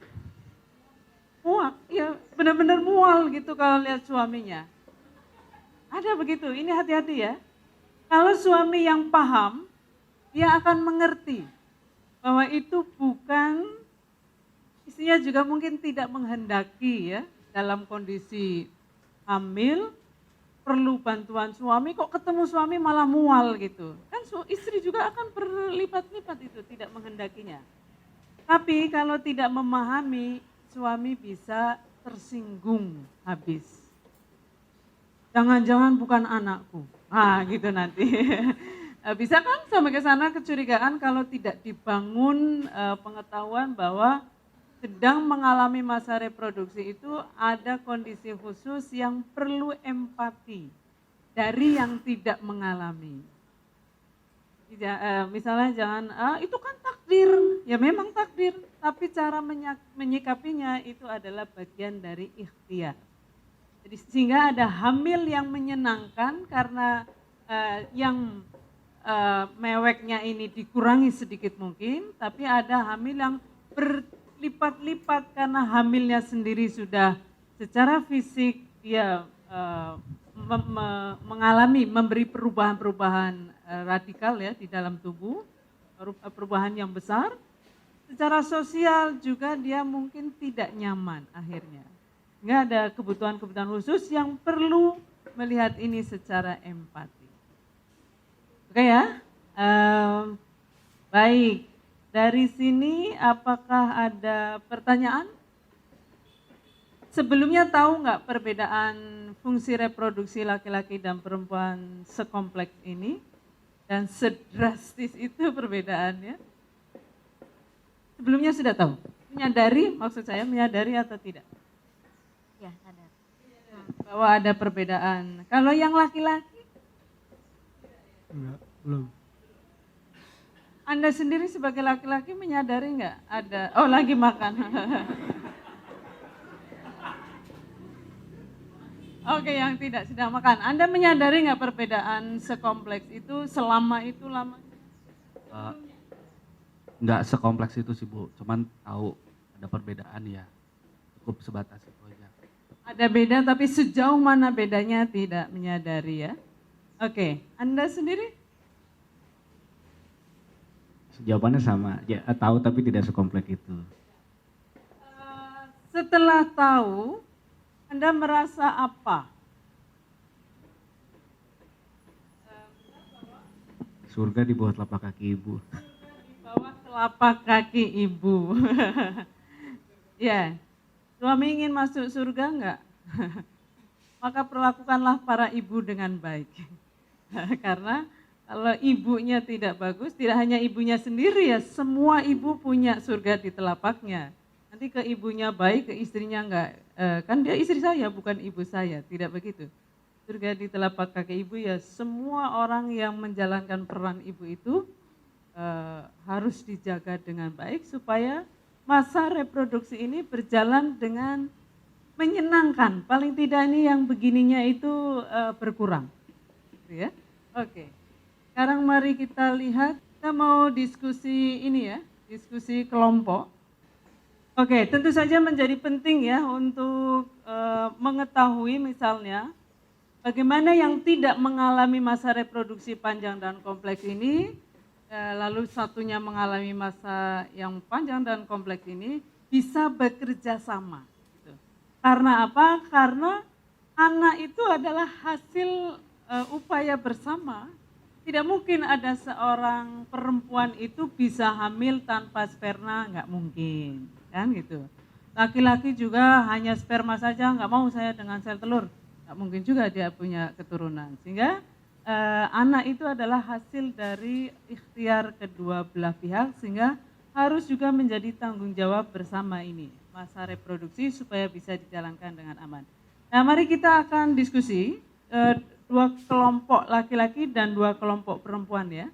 Speaker 1: Muak, ya benar-benar mual gitu kalau lihat suaminya. Ada begitu, ini hati-hati ya. Kalau suami yang paham, dia akan mengerti bahwa itu bukan, istrinya juga mungkin tidak menghendaki ya, dalam kondisi hamil, perlu bantuan suami, kok ketemu suami malah mual gitu. Kan istri juga akan berlipat-lipat itu, tidak menghendakinya. Tapi kalau tidak memahami, suami bisa tersinggung habis. Jangan-jangan bukan anakku. Ah gitu nanti. Bisa kan sampai ke sana kecurigaan kalau tidak dibangun pengetahuan bahwa sedang mengalami masa reproduksi itu ada kondisi khusus yang perlu empati dari yang tidak mengalami. Misalnya jangan, itu kan takdir, ya memang takdir, tapi cara menyikapinya itu adalah bagian dari ikhtiar. Jadi sehingga ada hamil yang menyenangkan karena yang meweknya ini dikurangi sedikit mungkin, tapi ada hamil yang berlipat-lipat karena hamilnya sendiri sudah secara fisik dia memberi perubahan-perubahan radikal ya di dalam tubuh, perubahan yang besar. Secara sosial juga dia mungkin tidak nyaman akhirnya. Nggak ada kebutuhan-kebutuhan khusus yang perlu melihat ini secara empati. Oke ya, baik. Dari sini apakah ada pertanyaan? Sebelumnya tahu nggak perbedaan fungsi reproduksi laki-laki dan perempuan sekompleks ini? Dan sedrastis itu perbedaannya? Sebelumnya sudah tahu? Menyadari, maksud saya menyadari atau tidak?
Speaker 3: Ya, sadar.
Speaker 1: Bahwa ada perbedaan. Kalau yang laki-laki?
Speaker 4: Enggak, belum.
Speaker 1: Anda sendiri sebagai laki-laki menyadari nggak ada, oh lagi makan. Oke, yang tidak sedang makan. Anda menyadari nggak perbedaan sekompleks itu selama itu lama?
Speaker 5: Nggak sekompleks itu sih Bu, cuman tahu ada perbedaan ya, cukup sebatas itu aja.
Speaker 1: Ada beda tapi sejauh mana bedanya tidak menyadari ya. Oke, Anda sendiri?
Speaker 6: Jawabannya sama, ya, tahu tapi tidak sekompleks itu.
Speaker 1: Setelah tahu, Anda merasa apa?
Speaker 6: Surga di bawah telapak kaki ibu.
Speaker 1: Di bawah telapak kaki ibu. Ya, suami ingin masuk surga enggak? Maka perlakukanlah para ibu dengan baik. Karena kalau ibunya tidak bagus, tidak hanya ibunya sendiri ya, semua ibu punya surga di telapaknya. Nanti ke ibunya baik, ke istrinya enggak, kan dia istri saya bukan ibu saya, tidak begitu. Surga di telapak kaki ibu ya, semua orang yang menjalankan peran ibu itu harus dijaga dengan baik supaya masa reproduksi ini berjalan dengan menyenangkan. Paling tidak ini yang begininya itu berkurang. Gitu ya. Oke. Sekarang mari kita lihat, kita mau diskusi ini ya, diskusi kelompok. Oke, tentu saja menjadi penting ya untuk mengetahui misalnya bagaimana yang tidak mengalami masa reproduksi panjang dan kompleks ini, lalu satunya mengalami masa yang panjang dan kompleks ini bisa bekerja sama. Gitu. Karena apa? Karena anak itu adalah hasil upaya bersama. Tidak mungkin ada seorang perempuan itu bisa hamil tanpa sperma, nggak mungkin, kan gitu. Laki-laki juga hanya sperma saja, nggak mau saya dengan sel telur, nggak mungkin juga dia punya keturunan. Sehingga anak itu adalah hasil dari ikhtiar kedua belah pihak, sehingga harus juga menjadi tanggung jawab bersama ini, masa reproduksi supaya bisa dijalankan dengan aman. Nah, mari kita akan diskusi. Dua kelompok laki-laki dan dua kelompok perempuan ya.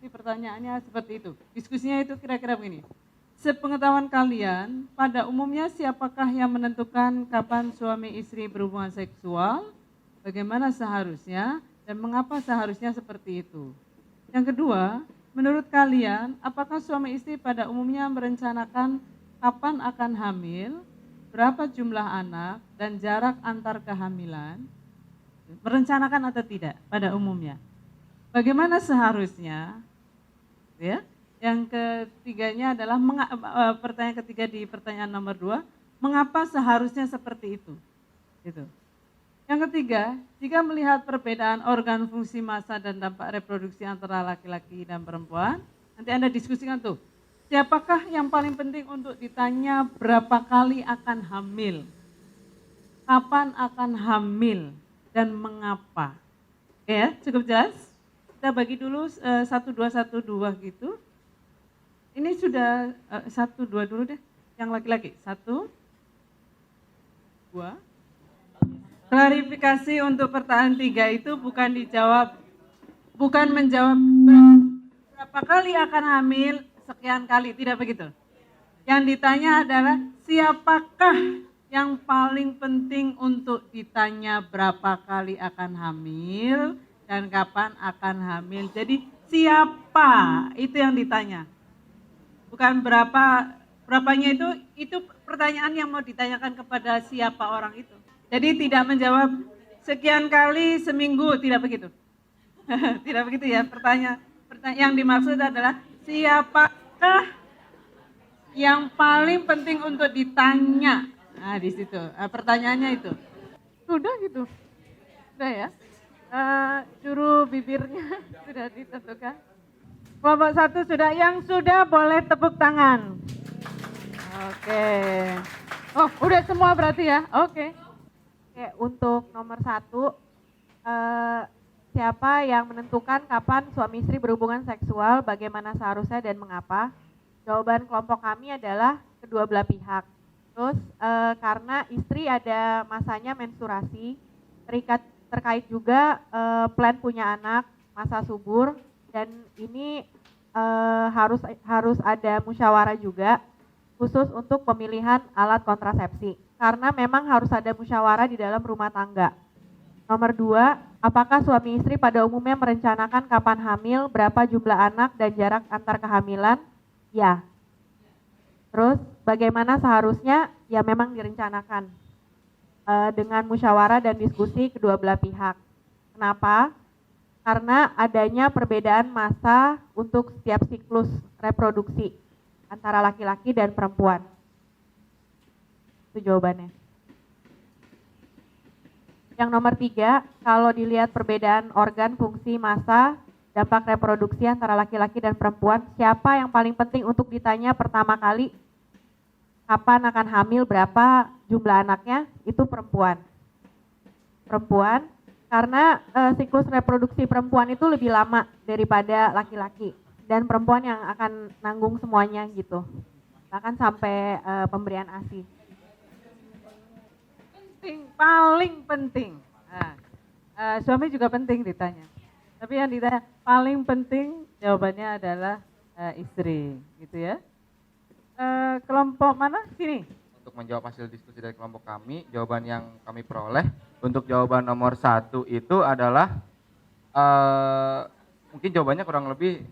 Speaker 1: Ini pertanyaannya seperti itu. Diskusinya itu kira-kira begini. Sepengetahuan kalian, pada umumnya siapakah yang menentukan kapan suami istri berhubungan seksual, bagaimana seharusnya, dan mengapa seharusnya seperti itu? Yang kedua, menurut kalian, apakah suami istri pada umumnya merencanakan kapan akan hamil, berapa jumlah anak, dan jarak antar kehamilan? Merencanakan atau tidak pada umumnya. Bagaimana seharusnya? Ya. Yang ketiganya adalah pertanyaan ketiga di pertanyaan nomor 2, mengapa seharusnya seperti itu? Gitu. Yang ketiga, jika melihat perbedaan organ fungsi massa dan dampak reproduksi antara laki-laki dan perempuan, nanti Anda diskusikan tuh. Siapakah yang paling penting untuk ditanya berapa kali akan hamil? Kapan akan hamil? Dan mengapa? Ya, cukup jelas? Kita bagi dulu 1-2-1-2 gitu. Ini sudah 1-2 dulu deh, yang laki-laki. 1, 2. Klarifikasi untuk pertanyaan 3 itu bukan menjawab berapa kali akan hamil, sekian kali, tidak begitu. Yang ditanya adalah siapakah yang paling penting untuk ditanya berapa kali akan hamil dan kapan akan hamil. Jadi siapa itu yang ditanya. Bukan berapanya itu pertanyaan yang mau ditanyakan kepada siapa orang itu. Jadi tidak menjawab sekian kali seminggu, tidak begitu. Tidak begitu ya, pertanyaan yang dimaksud adalah siapakah yang paling penting untuk ditanya. Nah di situ pertanyaannya itu. Sudah gitu. Sudah ya. Juru bibirnya sudah ditentukan. Kelompok 1 sudah, yang sudah boleh tepuk tangan. Oke. Oh udah semua berarti ya, oke.
Speaker 3: Oke, untuk nomor 1, siapa yang menentukan kapan suami istri berhubungan seksual, bagaimana seharusnya dan mengapa? Jawaban kelompok kami adalah kedua belah pihak. Terus karena istri ada masanya menstruasi, terkait juga plan punya anak, masa subur, dan ini harus ada musyawarah juga khusus untuk pemilihan alat kontrasepsi. Karena memang harus ada musyawarah di dalam rumah tangga. Nomor 2, apakah suami istri pada umumnya merencanakan kapan hamil, berapa jumlah anak, dan jarak antar kehamilan? Ya. Terus bagaimana seharusnya? Ya memang direncanakan dengan musyawarah dan diskusi kedua belah pihak. Kenapa? Karena adanya perbedaan masa untuk setiap siklus reproduksi antara laki-laki dan perempuan. Itu jawabannya. Yang nomor 3, kalau dilihat perbedaan organ, fungsi, massa, dampak reproduksi antara laki-laki dan perempuan, siapa yang paling penting untuk ditanya pertama kali? Kapan akan hamil, berapa jumlah anaknya? Itu perempuan. perempuan karena siklus reproduksi perempuan itu lebih lama daripada laki-laki dan perempuan yang akan nanggung semuanya gitu, bahkan sampai pemberian ASI.
Speaker 1: Penting, paling penting. Nah, suami juga penting ditanya. Tapi yang ditanya paling penting jawabannya adalah istri, gitu ya. Kelompok mana? Sini.
Speaker 7: Untuk menjawab hasil diskusi dari kelompok kami, jawaban yang kami peroleh untuk jawaban nomor 1 itu adalah mungkin jawabannya kurang lebih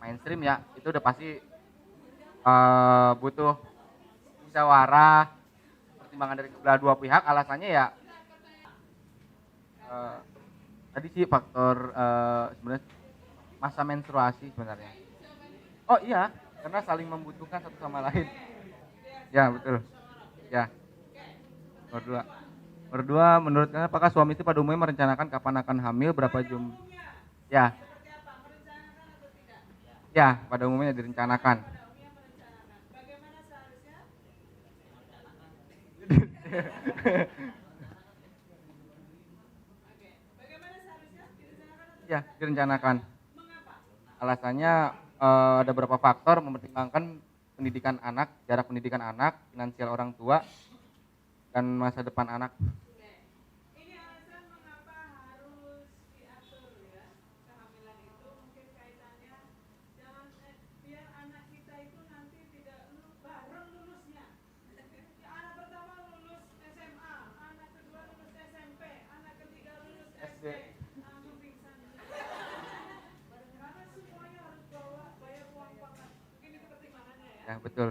Speaker 7: mainstream ya. Itu udah pasti butuh musyawarah, pertimbangan dari kedua dua pihak. Alasannya ya tadi sih faktor sebenarnya masa menstruasi sebenarnya. Oh iya, karena saling membutuhkan satu sama lain. Ya betul. Ya. Nomor dua, menurut kalian apakah suami istri pada umumnya merencanakan kapan akan hamil, berapa jumlah? Ya. Ya, pada umumnya direncanakan. Ya, direncanakan. Alasannya ada beberapa faktor, mempertimbangkan pendidikan anak, jarak pendidikan anak, finansial orang tua, dan masa depan anak.
Speaker 1: Ini alasan mengapa harus diatur ya kehamilan itu, mungkin kaitannya jangan biar anak kita itu nanti tidak bareng lulusnya. Anak pertama lulus SMA, anak kedua lulus SMP, anak ketiga lulus SD. Langsung pingsan. Karena semuanya harus bayar uang pakan. Mungkin itu pertimbangannya ya.
Speaker 7: Ya, betul.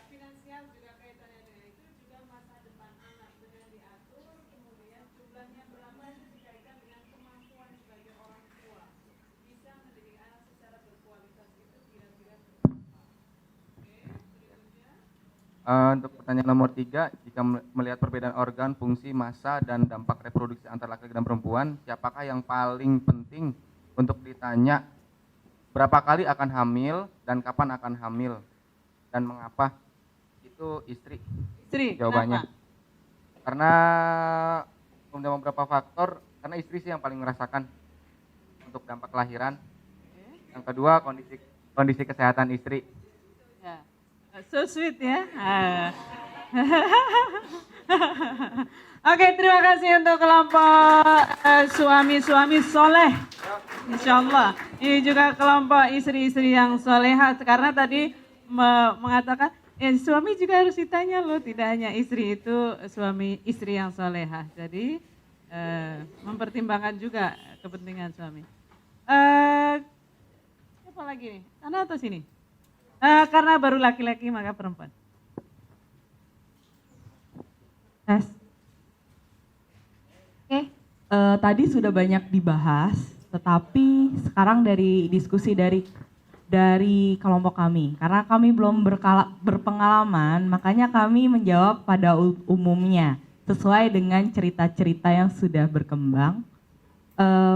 Speaker 1: Finansial juga kaitannya dengan itu, juga masa depan anak dengan diatur, kemudian jumlahnya berapa itu dikaitkan dengan kemampuan sebagai orang tua bisa mendidik anak secara berkualitas, itu kira-kira. Oke, berikutnya.
Speaker 7: Untuk pertanyaan nomor 3, jika melihat perbedaan organ, fungsi, massa, dan dampak reproduksi antara laki-laki dan perempuan, siapakah yang paling penting untuk ditanya berapa kali akan hamil dan kapan akan hamil dan mengapa? Itu istri.
Speaker 1: Istri,
Speaker 7: Jawabannya.
Speaker 1: kenapa?
Speaker 7: Karena ada beberapa faktor, karena istri sih yang paling merasakan untuk dampak kelahiran. Yang kedua, kondisi kesehatan istri.
Speaker 1: Ya. So sweet ya. Oke, terima kasih untuk kelompok suami-suami soleh. Insya Allah. Ini juga kelompok istri-istri yang soleha. Karena tadi mengatakan, suami juga harus ditanya loh. Tidak hanya istri itu suami istri yang soleha. Jadi mempertimbangkan juga kepentingan suami. Siapa lagi nih? Sana atau sini? Karena baru laki-laki maka perempuan.
Speaker 8: Tes. Oke, tadi sudah banyak dibahas, tetapi sekarang dari diskusi dari kelompok kami, karena kami belum berpengalaman, makanya kami menjawab pada umumnya sesuai dengan cerita-cerita yang sudah berkembang.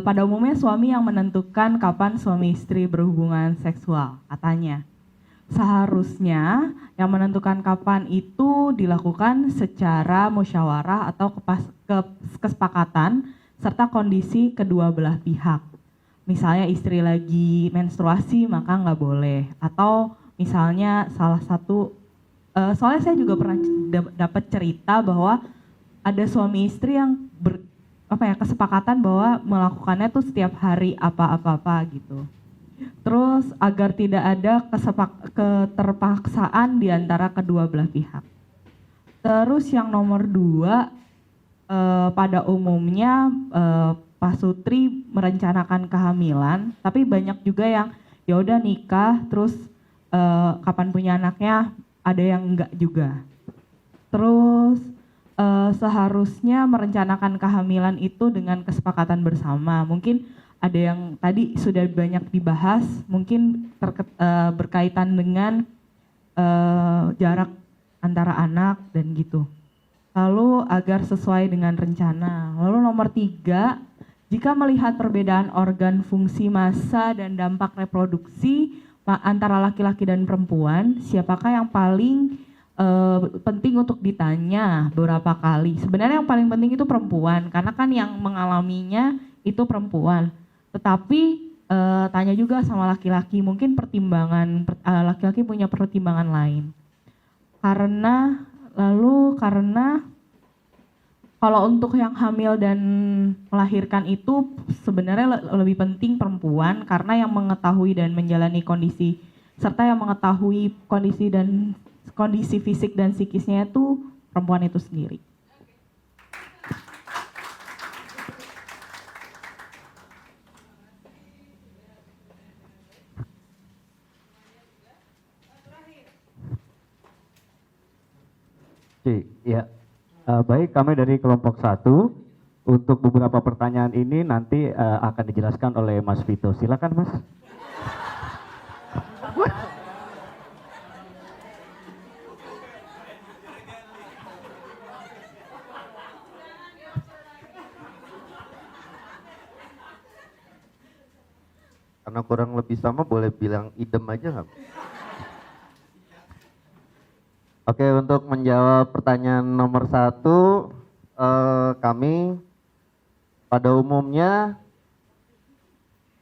Speaker 8: Pada umumnya suami yang menentukan kapan suami istri berhubungan seksual, katanya. Seharusnya yang menentukan kapan itu dilakukan secara musyawarah atau kesepakatan serta kondisi kedua belah pihak. Misalnya istri lagi menstruasi maka nggak boleh, atau misalnya salah satu, soalnya saya juga pernah dapat cerita bahwa ada suami istri yang kesepakatan bahwa melakukannya tuh setiap hari apa-apa gitu. Terus agar tidak ada keterpaksaan di antara kedua belah pihak. Terus yang nomor 2, pada umumnya Pak Sutri merencanakan kehamilan, tapi banyak juga yang ya udah nikah, terus kapan punya anaknya, ada yang enggak juga. Terus seharusnya merencanakan kehamilan itu dengan kesepakatan bersama. Mungkin ada yang tadi sudah banyak dibahas, mungkin berkaitan dengan jarak antara anak dan gitu. Lalu agar sesuai dengan rencana. Lalu nomor 3, jika melihat perbedaan organ, fungsi, massa, dan dampak reproduksi antara laki-laki dan perempuan, siapakah yang paling penting untuk ditanya beberapa kali. Sebenarnya yang paling penting itu perempuan, karena kan yang mengalaminya itu perempuan. Tetapi tanya juga sama laki-laki, mungkin laki-laki punya pertimbangan lain. Karena kalau untuk yang hamil dan melahirkan itu sebenarnya lebih penting perempuan, karena yang mengetahui dan menjalani kondisi serta yang mengetahui kondisi fisik dan psikisnya itu perempuan itu sendiri.
Speaker 6: Ya, baik, kami dari kelompok 1. Untuk beberapa pertanyaan ini nanti akan dijelaskan oleh Mas Vito. Silakan, Mas.
Speaker 2: Karena kurang lebih sama, boleh bilang idem aja nggak? Oke, untuk menjawab pertanyaan nomor 1, kami pada umumnya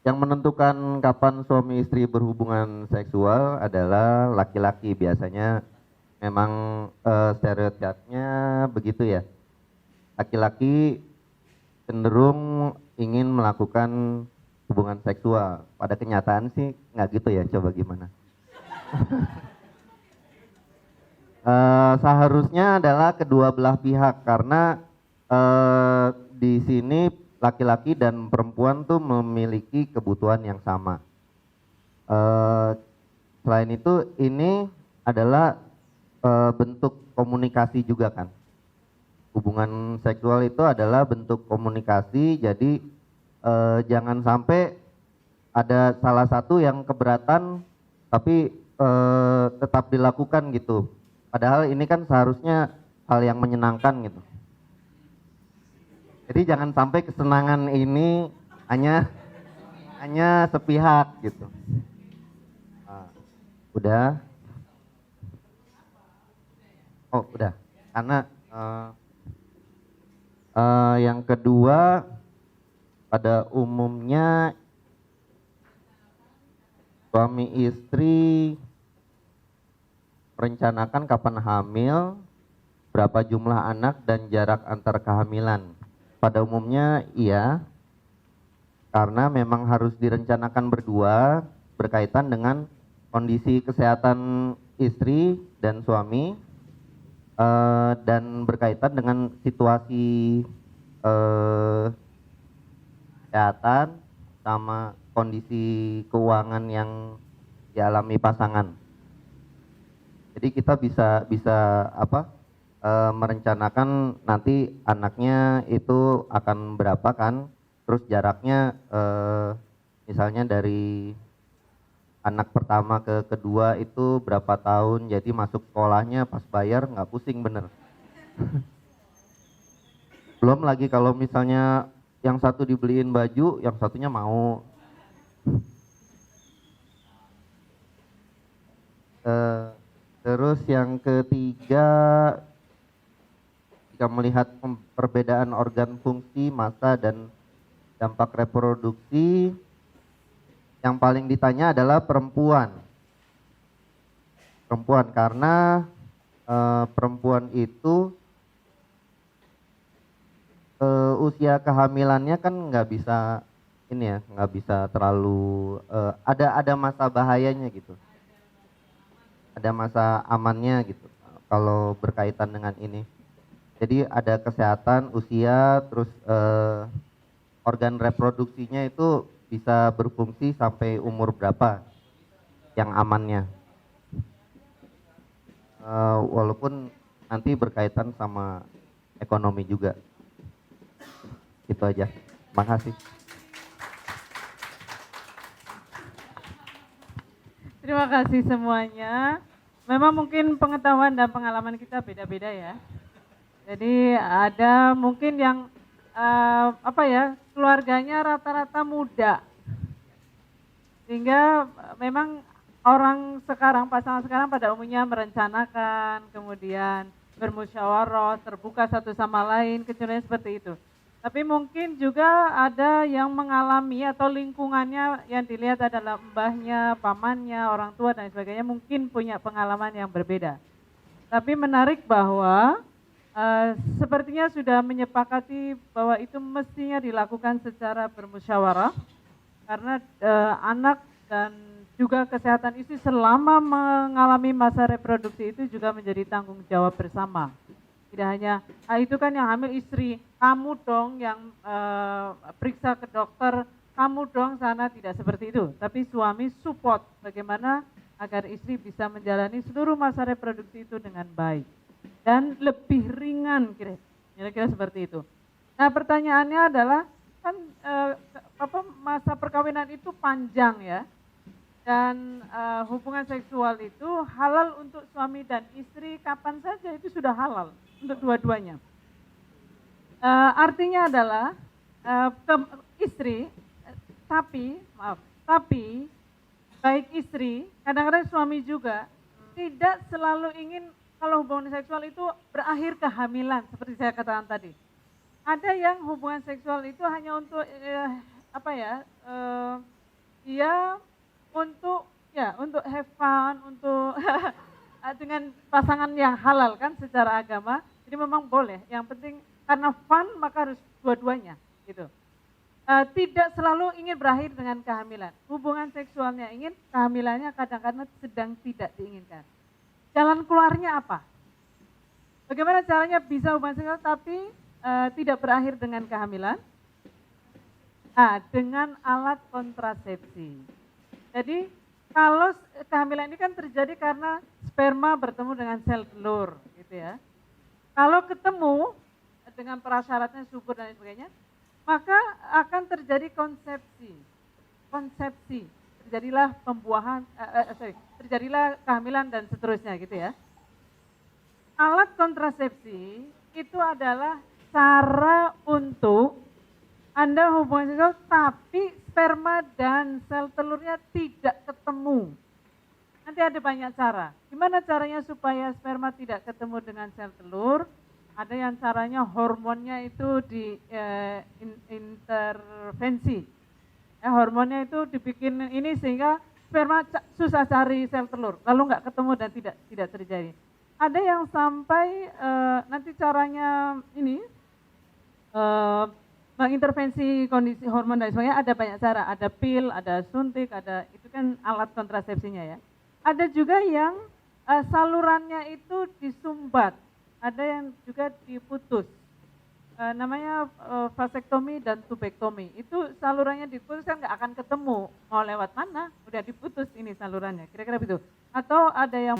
Speaker 2: yang menentukan kapan suami istri berhubungan seksual adalah laki-laki. Biasanya memang stereotipnya begitu ya. Laki-laki cenderung ingin melakukan hubungan seksual. Pada kenyataan sih nggak gitu ya, coba gimana? Seharusnya adalah kedua belah pihak, karena di sini laki-laki dan perempuan tuh memiliki kebutuhan yang sama. Selain itu, ini adalah bentuk komunikasi juga kan. Hubungan seksual itu adalah bentuk komunikasi, jadi jangan sampai ada salah satu yang keberatan tapi tetap dilakukan gitu. Padahal ini kan seharusnya hal yang menyenangkan gitu. Jadi jangan sampai kesenangan ini hanya sepihak gitu. Udah? Oh udah. Karena yang kedua, pada umumnya suami istri merencanakan kapan hamil, berapa jumlah anak, dan jarak antar kehamilan. Pada umumnya iya, karena memang harus direncanakan berdua berkaitan dengan kondisi kesehatan istri dan suami, dan berkaitan dengan situasi kesehatan sama kondisi keuangan yang dialami pasangan. Jadi kita bisa merencanakan nanti anaknya itu akan berapa kan, terus jaraknya misalnya dari anak pertama ke kedua itu berapa tahun, jadi masuk sekolahnya pas bayar nggak pusing bener. Belum lagi kalau misalnya yang satu dibeliin baju, yang satunya mau. Terus yang ketiga, jika melihat perbedaan organ fungsi, massa, dan dampak reproduksi, yang paling ditanya adalah perempuan. Perempuan karena perempuan itu usia kehamilannya kan nggak bisa nggak bisa terlalu ada masa bahayanya gitu, ada masa amannya gitu kalau berkaitan dengan ini. Jadi ada kesehatan, usia, terus organ reproduksinya itu bisa berfungsi sampai umur berapa yang amannya, walaupun nanti berkaitan sama ekonomi juga. Itu aja. Makasih.
Speaker 1: Terima kasih semuanya. Memang mungkin pengetahuan dan pengalaman kita beda-beda ya. Jadi ada mungkin yang keluarganya rata-rata muda. Sehingga memang orang sekarang, pasangan sekarang pada umumnya merencanakan, kemudian bermusyawarah, terbuka satu sama lain, kecenderungan seperti itu. Tapi mungkin juga ada yang mengalami atau lingkungannya yang dilihat adalah mbahnya, pamannya, orang tua dan sebagainya mungkin punya pengalaman yang berbeda. Tapi menarik bahwa sepertinya sudah menyepakati bahwa itu mestinya dilakukan secara bermusyawarah karena anak dan juga kesehatan istri selama mengalami masa reproduksi itu juga menjadi tanggung jawab bersama. Tidak hanya, itu kan yang hamil istri, kamu dong yang periksa ke dokter, kamu dong sana, tidak seperti itu. Tapi suami support bagaimana agar istri bisa menjalani seluruh masa reproduksi itu dengan baik. Dan lebih ringan kira-kira seperti itu. Nah pertanyaannya adalah, kan masa perkawinan itu panjang ya. Dan hubungan seksual itu halal untuk suami dan istri kapan saja itu sudah halal untuk dua-duanya. Artinya adalah istri, tapi baik istri, kadang-kadang suami juga tidak selalu ingin kalau hubungan seksual itu berakhir kehamilan seperti saya katakan tadi. Ada yang hubungan seksual itu hanya untuk dia untuk have fun, untuk dengan pasangan yang halal kan secara agama. Jadi memang boleh. Yang penting karena fun maka harus dua-duanya gitu. Tidak selalu ingin berakhir dengan kehamilan. Hubungan seksualnya ingin, kehamilannya kadang-kadang sedang tidak diinginkan. Jalan keluarnya apa? Bagaimana caranya bisa hubungan seksual tapi tidak berakhir dengan kehamilan? Dengan alat kontrasepsi. Jadi kalau kehamilan ini kan terjadi karena sperma bertemu dengan sel telur, gitu ya. Kalau ketemu dengan prasyaratnya subur dan sebagainya, maka akan terjadi konsepsi. Terjadilah terjadilah kehamilan dan seterusnya, gitu ya. Alat kontrasepsi itu adalah cara untuk Anda hubungan seksual tapi sperma dan sel telurnya tidak ketemu. Nanti ada banyak cara. Gimana caranya supaya sperma tidak ketemu dengan sel telur? Ada yang caranya hormonnya itu intervensi. Hormonnya itu dibikin ini sehingga sperma susah cari sel telur, lalu nggak ketemu dan tidak terjadi. Ada yang sampai nanti caranya ini mengintervensi kondisi hormon dan sebagainya, ada banyak cara, ada pil, ada suntik, ada itu kan alat kontrasepsinya ya. Ada juga yang salurannya itu disumbat, ada yang juga diputus, namanya vasektomi dan tubektomi. Itu salurannya diputus kan nggak akan ketemu, mau lewat mana, udah diputus ini salurannya, kira-kira begitu. Atau ada yang